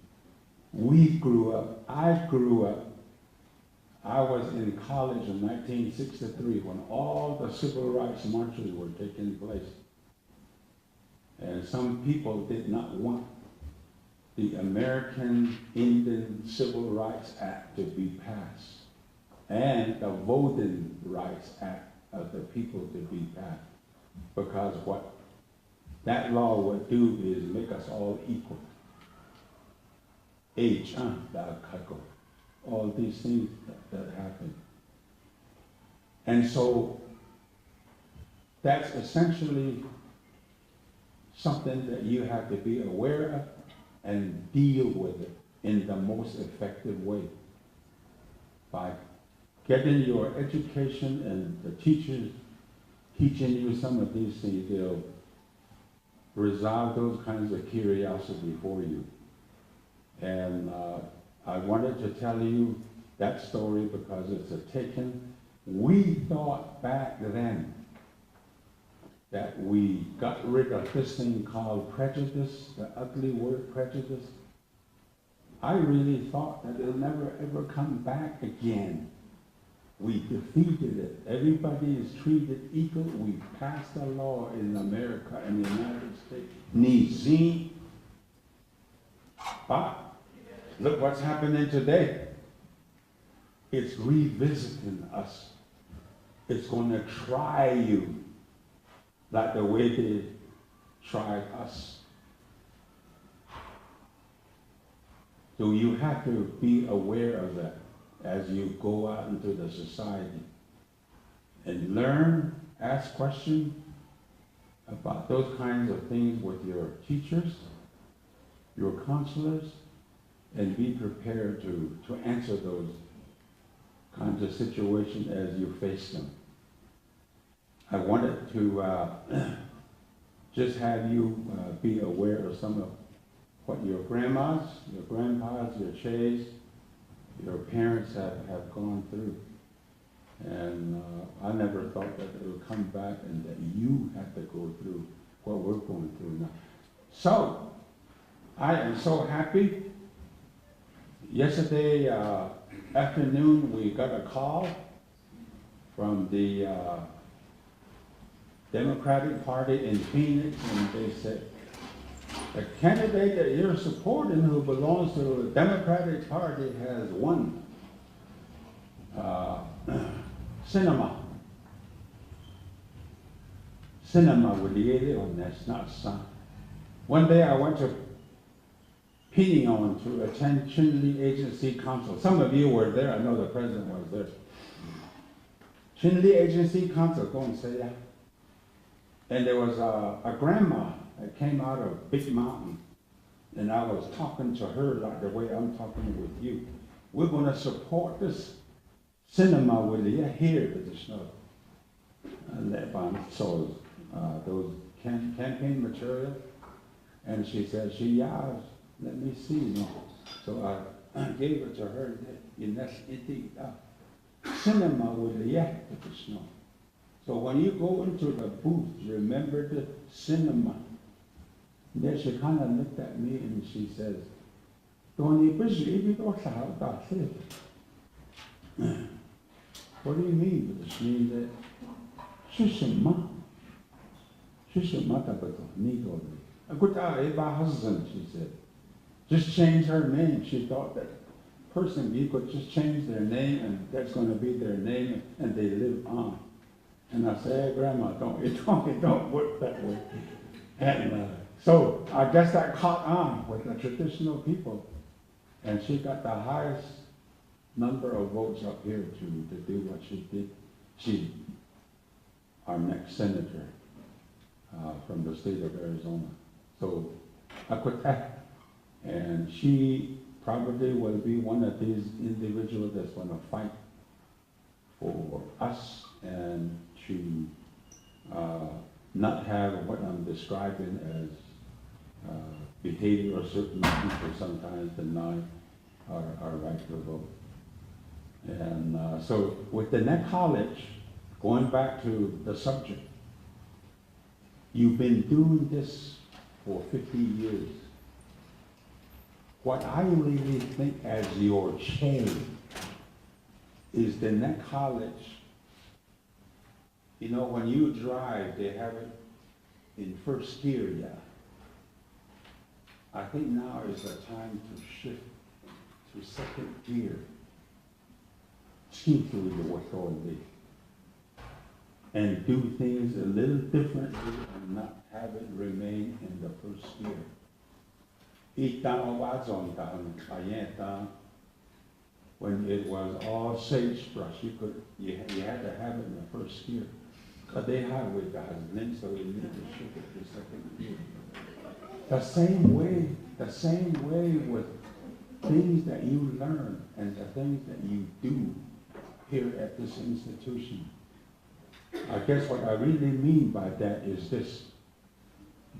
We grew up, I grew up, I was in college in 1963 when all the civil rights marches were taking place. And some people did not want the American Indian Civil Rights Act to be passed and the Voting Rights Act of the people to be passed. Because what that law would do is make us all equal. All these things that happen. And so that's essentially something that you have to be aware of and deal with it in the most effective way. By getting your education and the teachers teaching you some of these things, resolve those kinds of curiosity for you. And I wanted to tell you that story because it's a taken. We thought back then that we got rid of this thing called prejudice, the ugly word prejudice. I really thought that it'll never ever come back again. We defeated it. Everybody is treated equal. We passed a law in America and the United States. Nizi. But look what's happening today. It's revisiting us. It's going to try you like the way they tried us. So you have to be aware of that as you go out into the society and learn, ask questions about those kinds of things with your teachers, your counselors, and be prepared to answer those kinds of situations as you face them. I wanted to just have you be aware of some of what your grandmas, your grandpas, your chays, your parents have gone through. And I never thought that it would come back and that you have to go through what we're going through now. So, I am so happy. Yesterday afternoon, we got a call from the Democratic Party in Phoenix, and they said, the candidate that you're supporting who belongs to the Democratic Party has won. Cinema with the idiom, that's not son. One day I went to Pinion to attend Trinity Agency Council. Some of you were there, I know the president was there. Trinity Agency Council, go and say that. And there was a grandma that came out of Big Mountain, and I was talking to her like the way I'm talking with you. We're going to support this cinema with you here to the snow. And that so those campaign material, and she said, let me see, no. So I gave it to her, and that's indeed cinema with you to the snow. So when you go into the booth, remember the cinema. And then she kind of looked at me and she says, what do you mean? But she means that, 是什么? She said, just change her name. She thought that person, you could just change their name and that's going to be their name and they live on. And I said, hey, Grandma, don't work that way. And so I guess that caught on with the traditional people. And she got the highest number of votes up here to do what she did. She, our next senator from the state of Arizona. So I quit that. And she probably will be one of these individuals that's going to fight for us and to not have what I'm describing as behavior of certain people sometimes deny our right to vote. And so with the Diné College, going back to the subject, you've been doing this for 50 years. What I really think as your change is the Diné College. You know, when you drive, they have it in first gear, yeah. I think now is the time to shift to second gear. And do things a little differently and not have it remain in the first gear. When it was all sagebrush, you had to have it in the first gear. But they highway guys, and then so you need to shift it to second gear. The same way with things that you learn and the things that you do here at this institution. I guess what I really mean by that is this.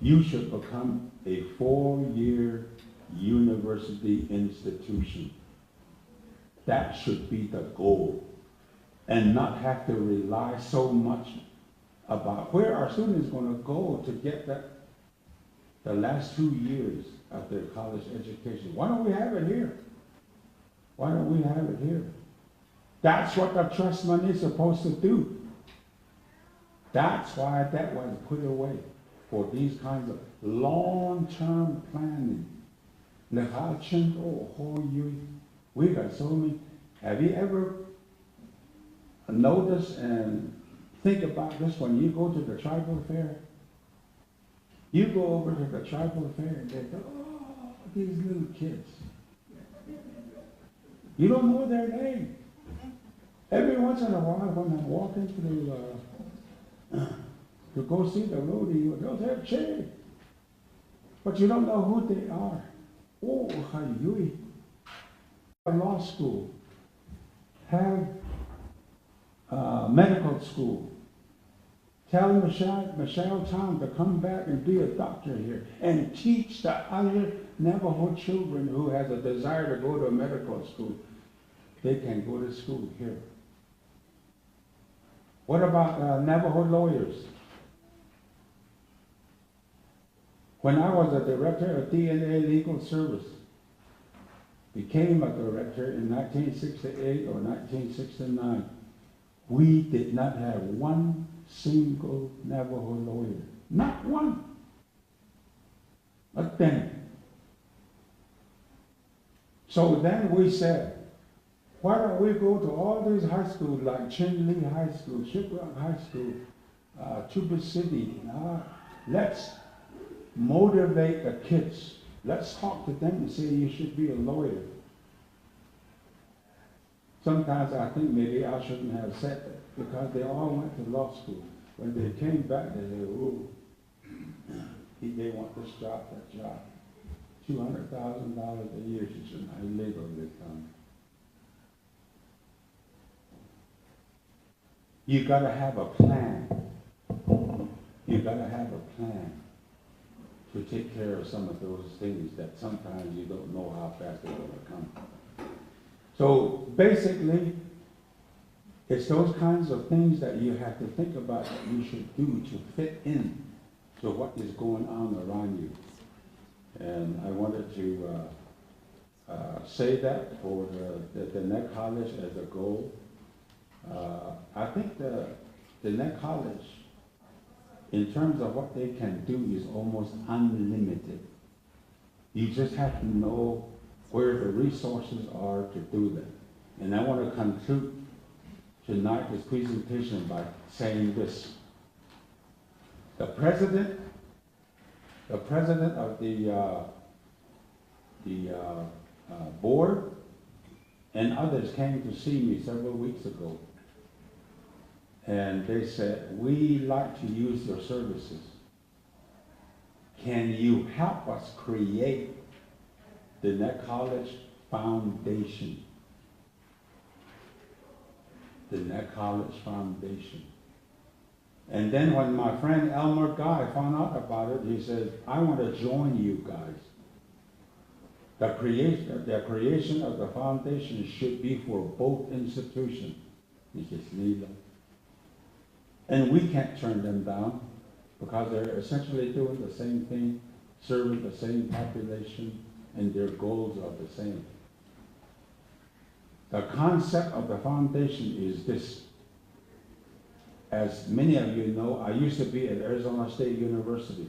you should become a 4-year university institution. That should be the goal, and not have to rely so much about where our students going to go to get the last 2 years of their college education. Why don't we have it here? Why don't we have it here? That's what the trust money is supposed to do. That's why that was put away, for these kinds of long-term planning. We got so many. Have you ever noticed and think about this when you go to the tribal fair? You go over to the tribal fair and they go, oh, these little kids. You don't know their name. Every once in a while when I'm walking through to go see the rodeo, they'll say, Che, but you don't know who they are. Oh, hayui. Law school, have medical school. Tell Michelle Tom to come back and be a doctor here and teach the other Navajo children who has a desire to go to medical school. They can go to school here. What about Navajo lawyers? When I was a director of Diné Legal Service, became a director in 1968 or 1969, we did not have one single Navajo lawyer. Not one. Not then. So then we said, why don't we go to all these high schools like Chinle High School, Shiprock High School, Tuba City. Let's motivate the kids. Let's talk to them and say you should be a lawyer. Sometimes I think maybe I shouldn't have said that because they all went to law school. When they came back, they said, oh, they want this job, that job. $200,000 a year, she said, illegal this time. You got to have a plan. You got to have a plan to take care of some of those things that sometimes you don't know how fast they're going to come. So basically, it's those kinds of things that you have to think about that you should do to fit in to what is going on around you. And I wanted to say that for the Diné College as a goal. I think the Diné College, in terms of what they can do, is almost unlimited. You just have to know where the resources are to do that. And I want to conclude tonight's presentation by saying this. The president of the board and others came to see me several weeks ago. And they said, we like to use your services. Can you help us create the Diné College Foundation? The Diné College Foundation. And then when my friend Elmer Guy found out about it, he said, I want to join you guys. The creation of the foundation should be for both institutions. Mrs. Neela. And we can't turn them down because they're essentially doing the same thing, serving the same population, and their goals are the same. The concept of the foundation is this. As many of you know, I used to be at Arizona State University.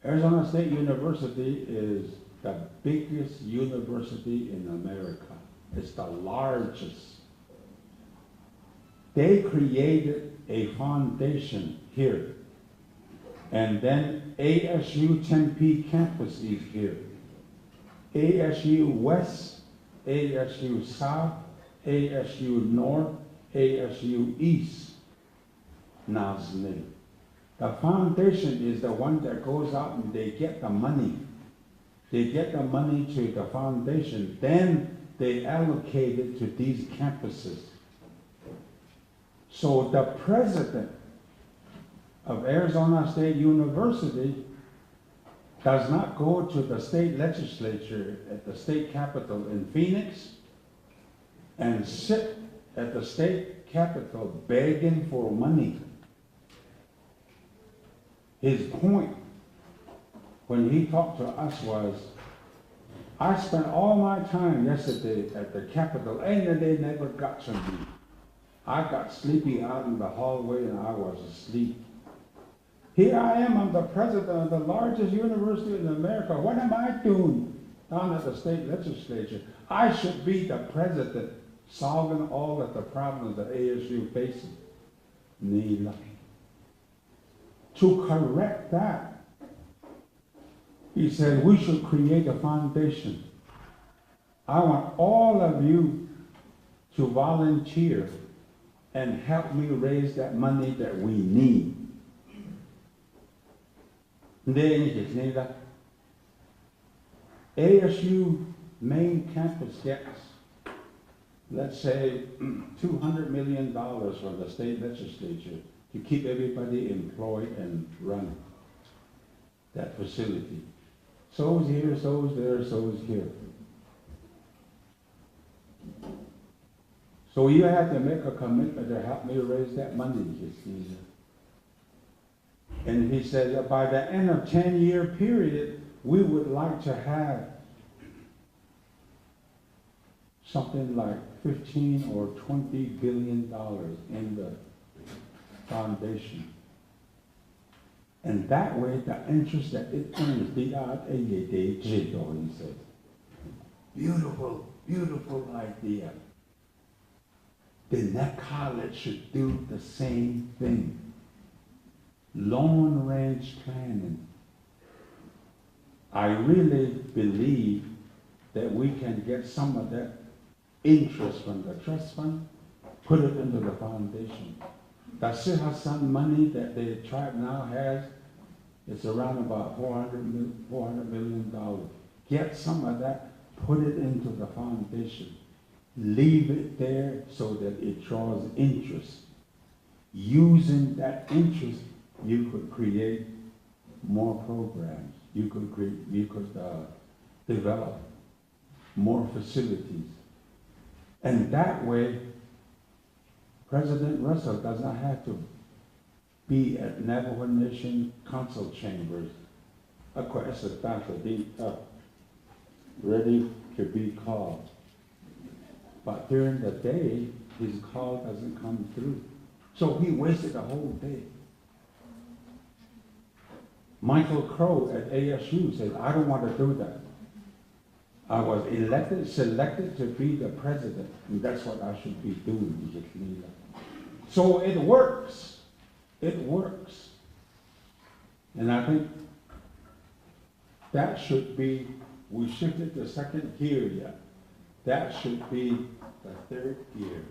Arizona State University is the biggest university in America. It's the largest. They created a foundation here. And then ASU Tempe campus is here. ASU West, ASU South, ASU North, ASU East. Nazne. The foundation is the one that goes out and they get the money. They get the money to the foundation. Then they allocate it to these campuses. So the president of Arizona State University does not go to the state legislature at the state capitol in Phoenix and sit at the state capitol begging for money. His point when he talked to us was, I spent all my time yesterday at the capitol and they never got to me. I got sleepy out in the hallway and I was asleep. Here I am, I'm the president of the largest university in America. What am I doing down at the state legislature? I should be the president solving all of the problems that ASU faces. Nila. To correct that, he said we should create a foundation. I want all of you to volunteer and help me raise that money that we need. ASU main campus gets, let's say, $200 million from the state legislature to keep everybody employed and run that facility. So's here, so's there, so's here. So you have to make a commitment to help me raise that money, you see. And he said that by the end of 10-year period, we would like to have something like 15 or 20 billion dollars in the foundation. And that way, the interest that it earns, he said. Beautiful, beautiful idea. Then that college should do the same thing. Long range planning. I really believe that we can get some of that interest from the trust fund, put it into the foundation. The Sir Hassan money that the tribe now has, it's around about $400 million. Get some of that, put it into the foundation. Leave it there so that it draws interest. Using that interest, you could create more programs. You could develop more facilities. And that way, President Russell does not have to be at Navajo Nation council chambers, ready to be called. But during the day, his call doesn't come through. So he wasted a whole day. Michael Crow at ASU said, I don't want to do that. I was selected to be the president, and that's what I should be doing. So it works. It works. And I think that should be, we shifted to second gear yet. That should be the third gear.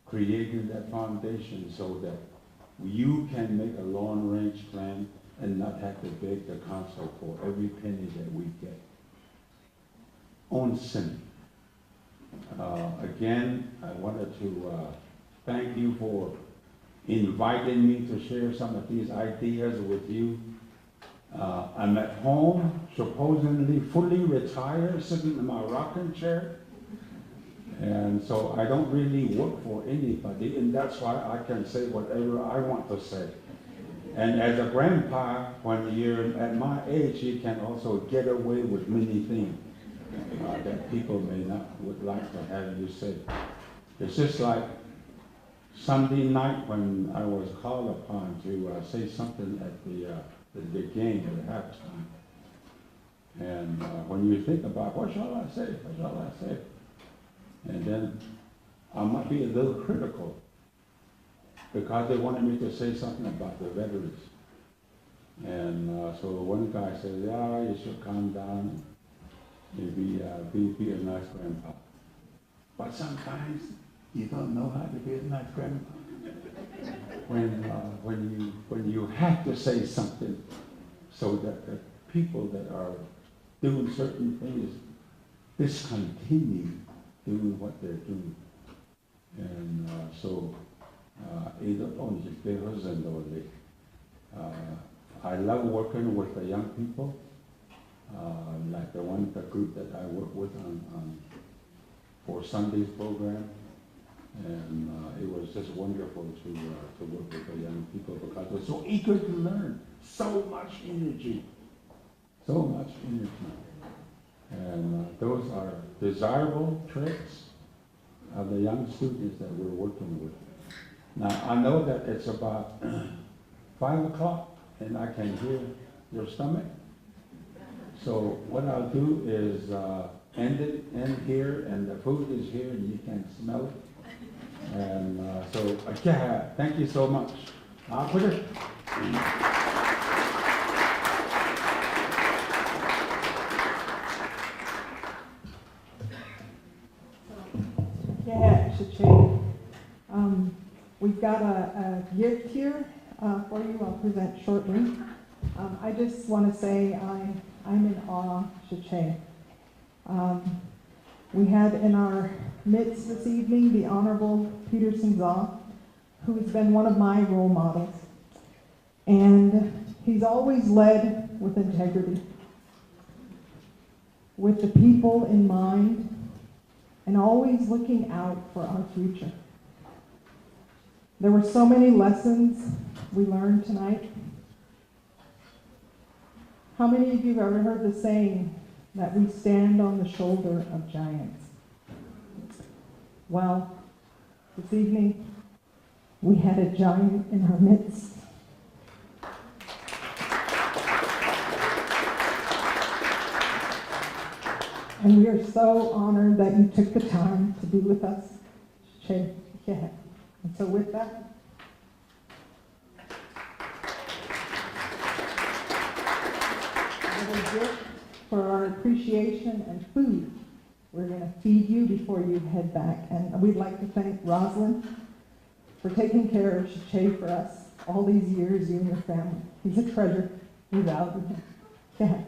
Creating that foundation so that you can make a long-range plan and not have to beg the council for every penny that we get. Onsen. Again, I wanted to thank you for inviting me to share some of these ideas with you. I'm at home, supposedly fully retired, sitting in my rocking chair. And so I don't really work for anybody, and that's why I can say whatever I want to say. And as a grandpa, when you're at my age, you can also get away with many things that people would like to have you say. It's just like Sunday night when I was called upon to say something at the game at halftime. And when you think about, what shall I say? What shall I say? And then I might be a little critical because they wanted me to say something about the veterans. And so one guy said, yeah, you should calm down and be a nice grandpa. But sometimes you don't know how to be a nice grandpa. When you have to say something so that the people that are doing certain things discontinue doing what they're doing. And I love working with the young people, like the group that I work with on for Sunday's program. And it was just wonderful to work with the young people because they're so eager to learn, so much energy. And those are desirable traits of the young students that we're working with. Now, I know that it's about 5 o'clock and I can hear your stomach. So what I'll do is end it in here, and the food is here and you can smell it. And yeah, thank you so much. I'll put it. Yeah, Shachane. We've got a gift here for you. I'll present shortly. I just want to say I'm in awe, Shachane. We had in our midst this evening the Honorable Peterson Zaw, who has been one of my role models. And he's always led with integrity, with the people in mind, and always looking out for our future. There were so many lessons we learned tonight. How many of you have ever heard the saying that we stand on the shoulder of giants? Well, this evening, we had a giant in our midst. And we are so honored that you took the time to be with us. Yeah. And so with that, a little gift for our appreciation and food. We're going to feed you before you head back. And we'd like to thank Rosalind for taking care of Shachay for us all these years, you and your family. He's a treasure. We value him. Yeah.